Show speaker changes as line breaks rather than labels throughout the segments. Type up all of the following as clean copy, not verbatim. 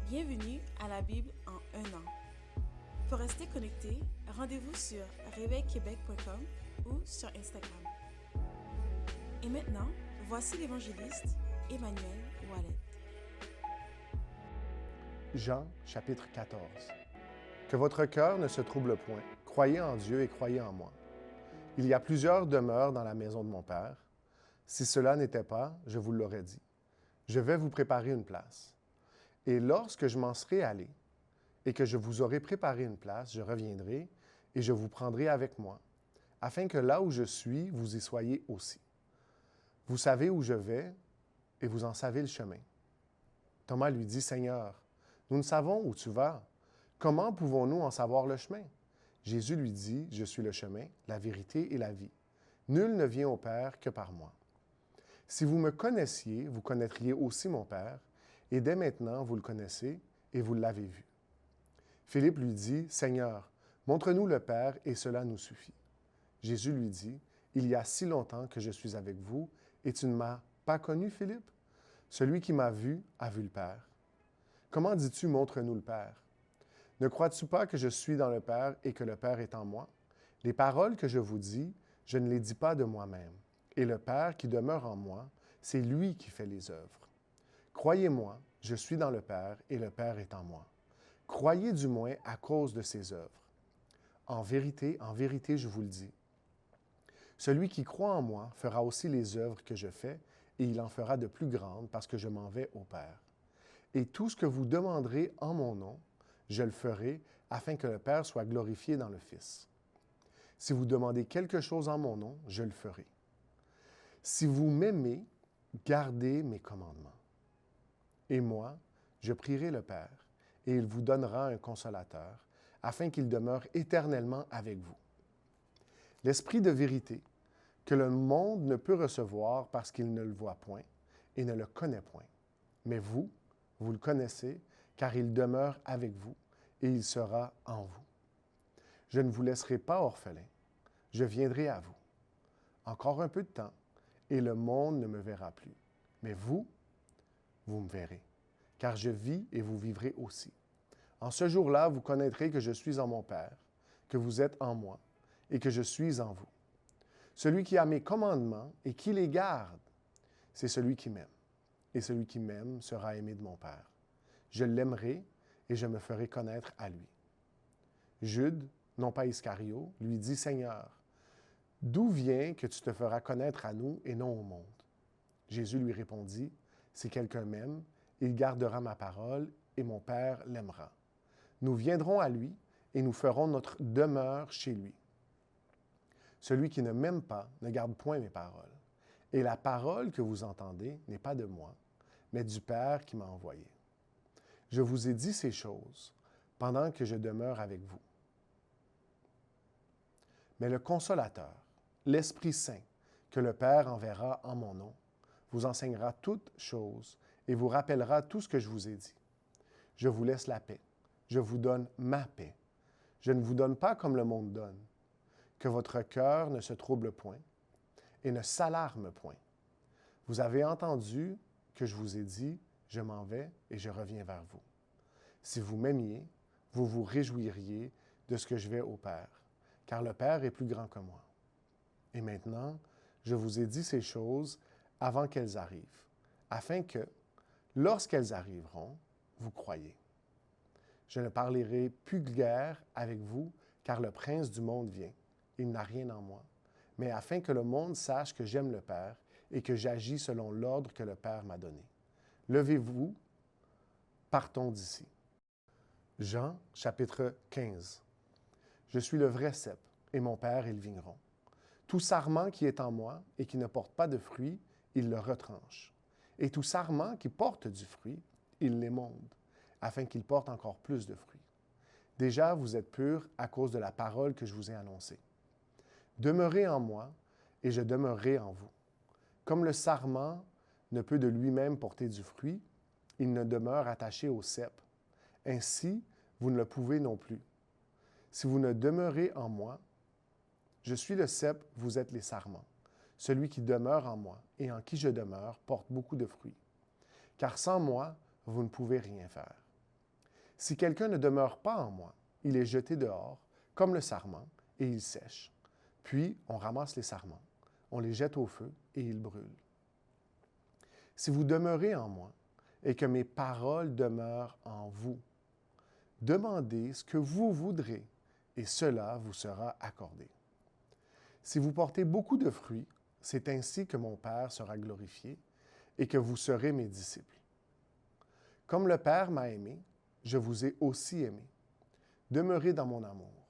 Bienvenue à la Bible en un an. Pour rester connecté, rendez-vous sur réveilquebec.com ou sur Instagram. Et maintenant, voici l'évangéliste Emmanuel Wallet.
Jean, chapitre 14. Que votre cœur ne se trouble point. Croyez en Dieu et croyez en moi. Il y a plusieurs demeures dans la maison de mon Père. Si cela n'était pas, je vous l'aurais dit. Je vais vous préparer une place. Et lorsque je m'en serai allé, et que je vous aurai préparé une place, je reviendrai, et je vous prendrai avec moi, afin que là où je suis, vous y soyez aussi. Vous savez où je vais, et vous en savez le chemin. Thomas lui dit, « Seigneur, nous ne savons où tu vas. Comment pouvons-nous en savoir le chemin? » Jésus lui dit, « Je suis le chemin, la vérité et la vie. Nul ne vient au Père que par moi. Si vous me connaissiez, vous connaîtriez aussi mon Père, et dès maintenant vous le connaissez et vous l'avez vu. » Philippe lui dit, « Seigneur, montre-nous le Père et cela nous suffit. » Jésus lui dit, « Il y a si longtemps que je suis avec vous et tu ne m'as pas connu, Philippe? Celui qui m'a vu a vu le Père. Comment dis-tu, montre-nous le Père? Ne crois-tu pas que je suis dans le Père et que le Père est en moi? Les paroles que je vous dis, je ne les dis pas de moi-même. Et le Père qui demeure en moi, c'est lui qui fait les œuvres. Croyez-moi, je suis dans le Père et le Père est en moi. Croyez du moins à cause de ses œuvres. En vérité, je vous le dis. Celui qui croit en moi fera aussi les œuvres que je fais, et il en fera de plus grandes parce que je m'en vais au Père. Et tout ce que vous demanderez en mon nom, je le ferai, afin que le Père soit glorifié dans le Fils. Si vous demandez quelque chose en mon nom, je le ferai. Si vous m'aimez, gardez mes commandements. Et moi, je prierai le Père, et il vous donnera un consolateur, afin qu'il demeure éternellement avec vous. L'Esprit de vérité, que le monde ne peut recevoir parce qu'il ne le voit point et ne le connaît point. Mais vous, vous le connaissez, car il demeure avec vous, et il sera en vous. Je ne vous laisserai pas orphelin, je viendrai à vous. Encore un peu de temps, et le monde ne me verra plus. Mais vous, vous me verrez, car je vis et vous vivrez aussi. En ce jour-là, vous connaîtrez que je suis en mon Père, que vous êtes en moi, et que je suis en vous. Celui qui a mes commandements et qui les garde, c'est celui qui m'aime. Et celui qui m'aime sera aimé de mon Père. Je l'aimerai et je me ferai connaître à lui. Jude, non pas Iscario, lui dit, « Seigneur, d'où vient que tu te feras connaître à nous et non au monde? » Jésus lui répondit, « Si quelqu'un m'aime, il gardera ma parole et mon Père l'aimera. Nous viendrons à lui et nous ferons notre demeure chez lui. Celui qui ne m'aime pas ne garde point mes paroles. Et la parole que vous entendez n'est pas de moi, mais du Père qui m'a envoyé. Je vous ai dit ces choses pendant que je demeure avec vous. Mais le Consolateur, l'Esprit Saint, que le Père enverra en mon nom, vous enseignera toutes choses et vous rappellera tout ce que je vous ai dit. Je vous laisse la paix. Je vous donne ma paix. Je ne vous donne pas comme le monde donne. Que votre cœur ne se trouble point et ne s'alarme point. Vous avez entendu que je vous ai dit, je m'en vais et je reviens vers vous. Si vous m'aimiez, vous vous réjouiriez de ce que je vais au Père, car le Père est plus grand que moi. Et maintenant, je vous ai dit ces choses avant qu'elles arrivent, afin que, lorsqu'elles arriveront, vous croyiez. Je ne parlerai plus guère avec vous, car le prince du monde vient. Il n'a rien en moi, mais afin que le monde sache que j'aime le Père et que j'agis selon l'ordre que le Père m'a donné. Levez-vous, partons d'ici. Jean, chapitre 15. Je suis le vrai cep, et mon Père est le vigneron. Tout sarment qui est en moi et qui ne porte pas de fruit, il le retranche. Et tout sarment qui porte du fruit, il l'émonde, afin qu'il porte encore plus de fruits. Déjà, vous êtes purs à cause de la parole que je vous ai annoncée. Demeurez en moi, et je demeurerai en vous. Comme le sarment ne peut de lui-même porter du fruit, il ne demeure attaché au cep. Ainsi, vous ne le pouvez non plus. Si vous ne demeurez en moi, je suis le cep, vous êtes les sarments. Celui qui demeure en moi et en qui je demeure porte beaucoup de fruits. Car sans moi, vous ne pouvez rien faire. Si quelqu'un ne demeure pas en moi, il est jeté dehors, comme le sarment, et il sèche. Puis on ramasse les sarments, on les jette au feu, et ils brûlent. Si vous demeurez en moi, et que mes paroles demeurent en vous, demandez ce que vous voudrez, et cela vous sera accordé. Si vous portez beaucoup de fruits, c'est ainsi que mon Père sera glorifié, et que vous serez mes disciples. Comme le Père m'a aimé, je vous ai aussi aimé. Demeurez dans mon amour.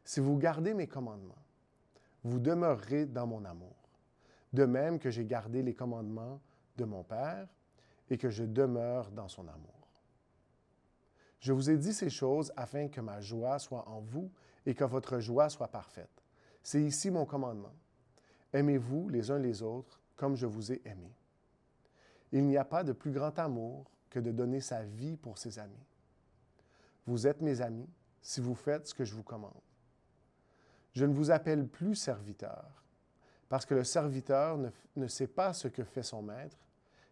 Si vous gardez mes commandements, vous demeurerez dans mon amour. De même que j'ai gardé les commandements de mon Père et que je demeure dans son amour. Je vous ai dit ces choses afin que ma joie soit en vous et que votre joie soit parfaite. C'est ici mon commandement. Aimez-vous les uns les autres comme je vous ai aimés. Il n'y a pas de plus grand amour que de donner sa vie pour ses amis. Vous êtes mes amis si vous faites ce que je vous commande. Je ne vous appelle plus serviteur, parce que le serviteur ne sait pas ce que fait son maître,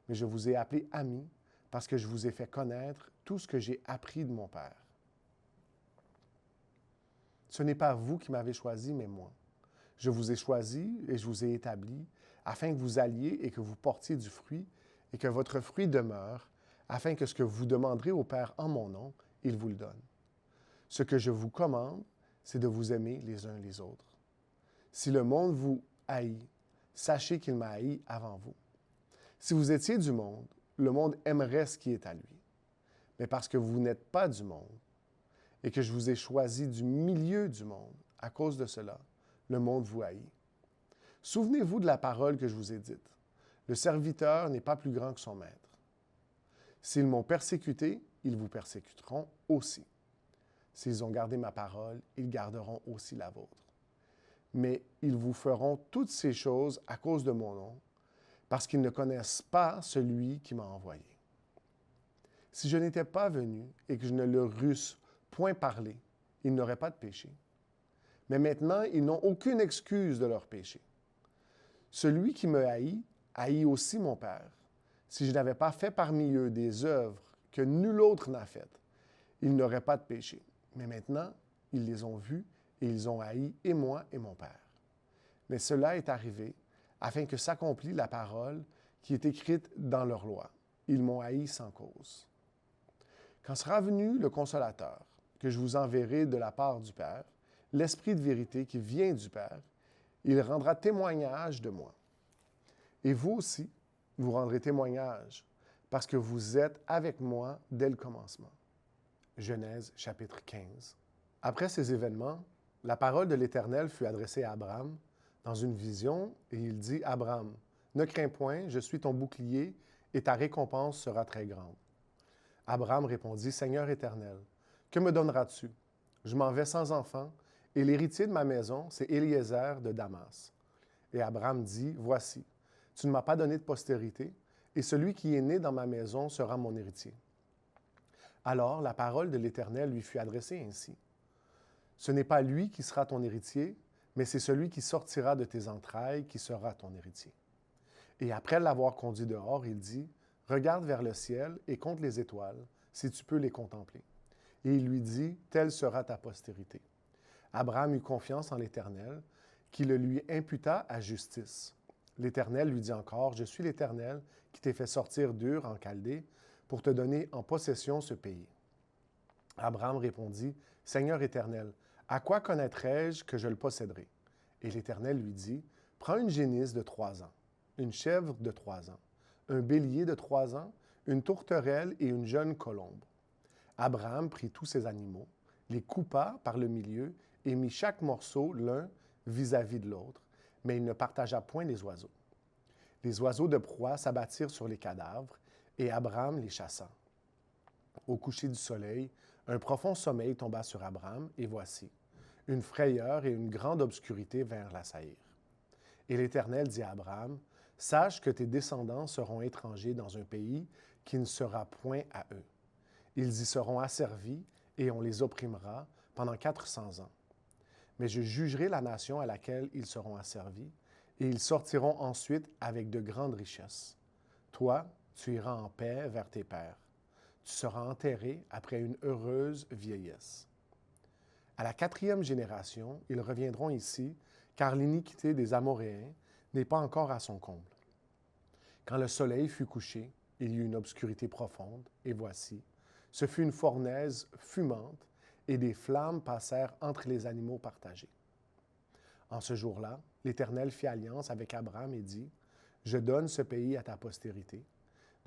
mais je vous ai appelé amis, parce que je vous ai fait connaître tout ce que j'ai appris de mon Père. Ce n'est pas vous qui m'avez choisi, mais moi. Je vous ai choisi et je vous ai établi, afin que vous alliez et que vous portiez du fruit, et que votre fruit demeure, afin que ce que vous demanderez au Père en mon nom, il vous le donne. Ce que je vous commande, c'est de vous aimer les uns les autres. Si le monde vous haït, sachez qu'il m'a haï avant vous. Si vous étiez du monde, le monde aimerait ce qui est à lui. Mais parce que vous n'êtes pas du monde, et que je vous ai choisi du milieu du monde, à cause de cela, le monde vous haït. Souvenez-vous de la parole que je vous ai dite. Le serviteur n'est pas plus grand que son maître. S'ils m'ont persécuté, ils vous persécuteront aussi. S'ils ont gardé ma parole, ils garderont aussi la vôtre. Mais ils vous feront toutes ces choses à cause de mon nom, parce qu'ils ne connaissent pas celui qui m'a envoyé. Si je n'étais pas venu et que je ne leur eusse point parlé, ils n'auraient pas de péché. Mais maintenant, ils n'ont aucune excuse de leur péché. Celui qui me haït aussi mon Père. Si je n'avais pas fait parmi eux des œuvres que nul autre n'a faites, ils n'auraient pas de péché. Mais maintenant, ils les ont vus et ils ont haï et moi et mon Père. Mais cela est arrivé afin que s'accomplisse la parole qui est écrite dans leur loi. Ils m'ont haï sans cause. Quand sera venu le Consolateur, que je vous enverrai de la part du Père, l'Esprit de vérité qui vient du Père, il rendra témoignage de moi. Et vous aussi, vous rendrez témoignage, parce que vous êtes avec moi dès le commencement. Genèse chapitre 15. Après ces événements, la parole de l'Éternel fut adressée à Abraham dans une vision, et il dit, « Abraham, ne crains point, je suis ton bouclier, et ta récompense sera très grande. » Abraham répondit, « Seigneur Éternel, que me donneras-tu? Je m'en vais sans enfant, et l'héritier de ma maison, c'est Éliézer de Damas. » Et Abraham dit, « Voici, tu ne m'as pas donné de postérité, et celui qui est né dans ma maison sera mon héritier. » Alors la parole de l'Éternel lui fut adressée ainsi. « Ce n'est pas lui qui sera ton héritier, mais c'est celui qui sortira de tes entrailles qui sera ton héritier. » Et après l'avoir conduit dehors, il dit, « Regarde vers le ciel et compte les étoiles, si tu peux les contempler. » Et il lui dit, « Telle sera ta postérité. » Abraham eut confiance en l'Éternel, qui le lui imputa à justice. L'Éternel lui dit encore, « Je suis l'Éternel qui t'ai fait sortir d'Ur en Chaldée pour te donner en possession ce pays. » Abraham répondit, « Seigneur Éternel, à quoi connaîtrai-je que je le posséderai? » Et l'Éternel lui dit, « Prends une génisse de 3 ans, une chèvre de 3 ans, un bélier de 3 ans, une tourterelle et une jeune colombe. » Abraham prit tous ces animaux, les coupa par le milieu et mit chaque morceau l'un vis-à-vis de l'autre, mais il ne partagea point les oiseaux. Les oiseaux de proie s'abattirent sur les cadavres, et Abraham les chassa. Au coucher du soleil, un profond sommeil tomba sur Abraham, et voici, une frayeur et une grande obscurité vinrent l'assaillir. Et l'Éternel dit à Abraham, « Sache que tes descendants seront étrangers dans un pays qui ne sera point à eux. Ils y seront asservis, et on les opprimera pendant 400 ans. Mais je jugerai la nation à laquelle ils seront asservis, et ils sortiront ensuite avec de grandes richesses. Toi, tu iras en paix vers tes pères. tu seras enterré après une heureuse vieillesse. À la 4e génération, ils reviendront ici, car l'iniquité des Amoréens n'est pas encore à son comble. Quand le soleil fut couché, il y eut une obscurité profonde, et voici, ce fut une fournaise fumante, et des flammes passèrent entre les animaux partagés. En ce jour-là, l'Éternel fit alliance avec Abraham et dit, « Je donne ce pays à ta postérité,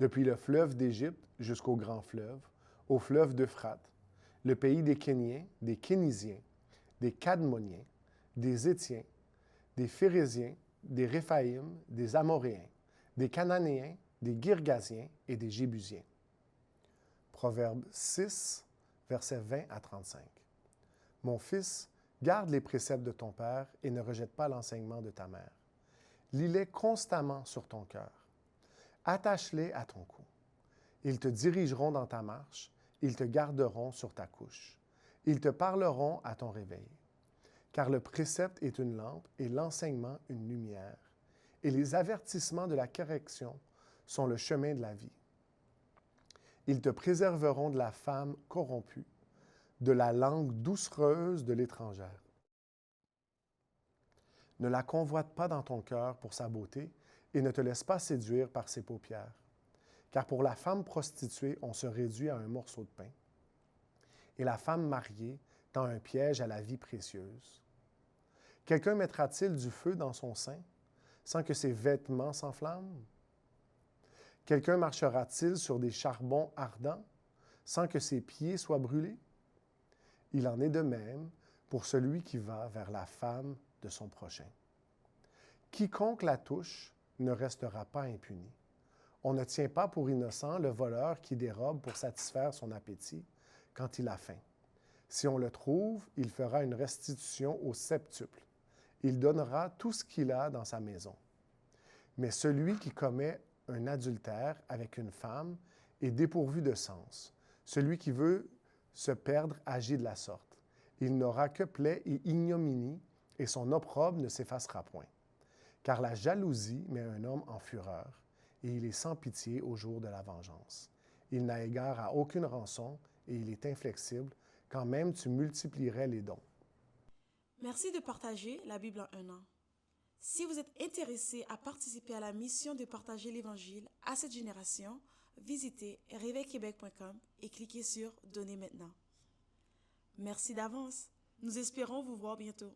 depuis le fleuve d'Égypte jusqu'au grand fleuve, au fleuve d'Euphrate, le pays des Kéniens, des Kénisiens, des Cadmoniens, des Étiens, des Phéréziens, des Réphaïm, des Amoréens, des Cananéens, des Girgasiens et des Jébusiens. » Proverbe 6, versets 20 à 35. « Mon fils, garde les préceptes de ton père et ne rejette pas l'enseignement de ta mère. Lis-les constamment sur ton cœur. Attache-les à ton cou. Ils te dirigeront dans ta marche, ils te garderont sur ta couche. Ils te parleront à ton réveil. Car le précepte est une lampe et l'enseignement une lumière. Et les avertissements de la correction sont le chemin de la vie. Ils te préserveront de la femme corrompue, de la langue doucereuse de l'étrangère. Ne la convoite pas dans ton cœur pour sa beauté et ne te laisse pas séduire par ses paupières. Car pour la femme prostituée, on se réduit à un morceau de pain. Et la femme mariée tend un piège à la vie précieuse. Quelqu'un mettra-t-il du feu dans son sein sans que ses vêtements s'enflamment? Quelqu'un marchera-t-il sur des charbons ardents sans que ses pieds soient brûlés? Il en est de même pour celui qui va vers la femme de son prochain. Quiconque la touche ne restera pas impuni. On ne tient pas pour innocent le voleur qui dérobe pour satisfaire son appétit quand il a faim. Si on le trouve, il fera une restitution au septuple. Il donnera tout ce qu'il a dans sa maison. Mais celui qui commet un adultère avec une femme est dépourvu de sens. Celui qui veut se perdre agit de la sorte. Il n'aura que plaie et ignominie, et son opprobre ne s'effacera point. Car la jalousie met un homme en fureur, et il est sans pitié au jour de la vengeance. Il n'a égard à aucune rançon, et il est inflexible, quand même tu multiplierais les dons.
Merci de partager la Bible en un an. Si vous êtes intéressé à participer à la mission de partager l'Évangile à cette génération, visitez réveilquebec.com et cliquez sur « Donner maintenant ». Merci d'avance. Nous espérons vous voir bientôt.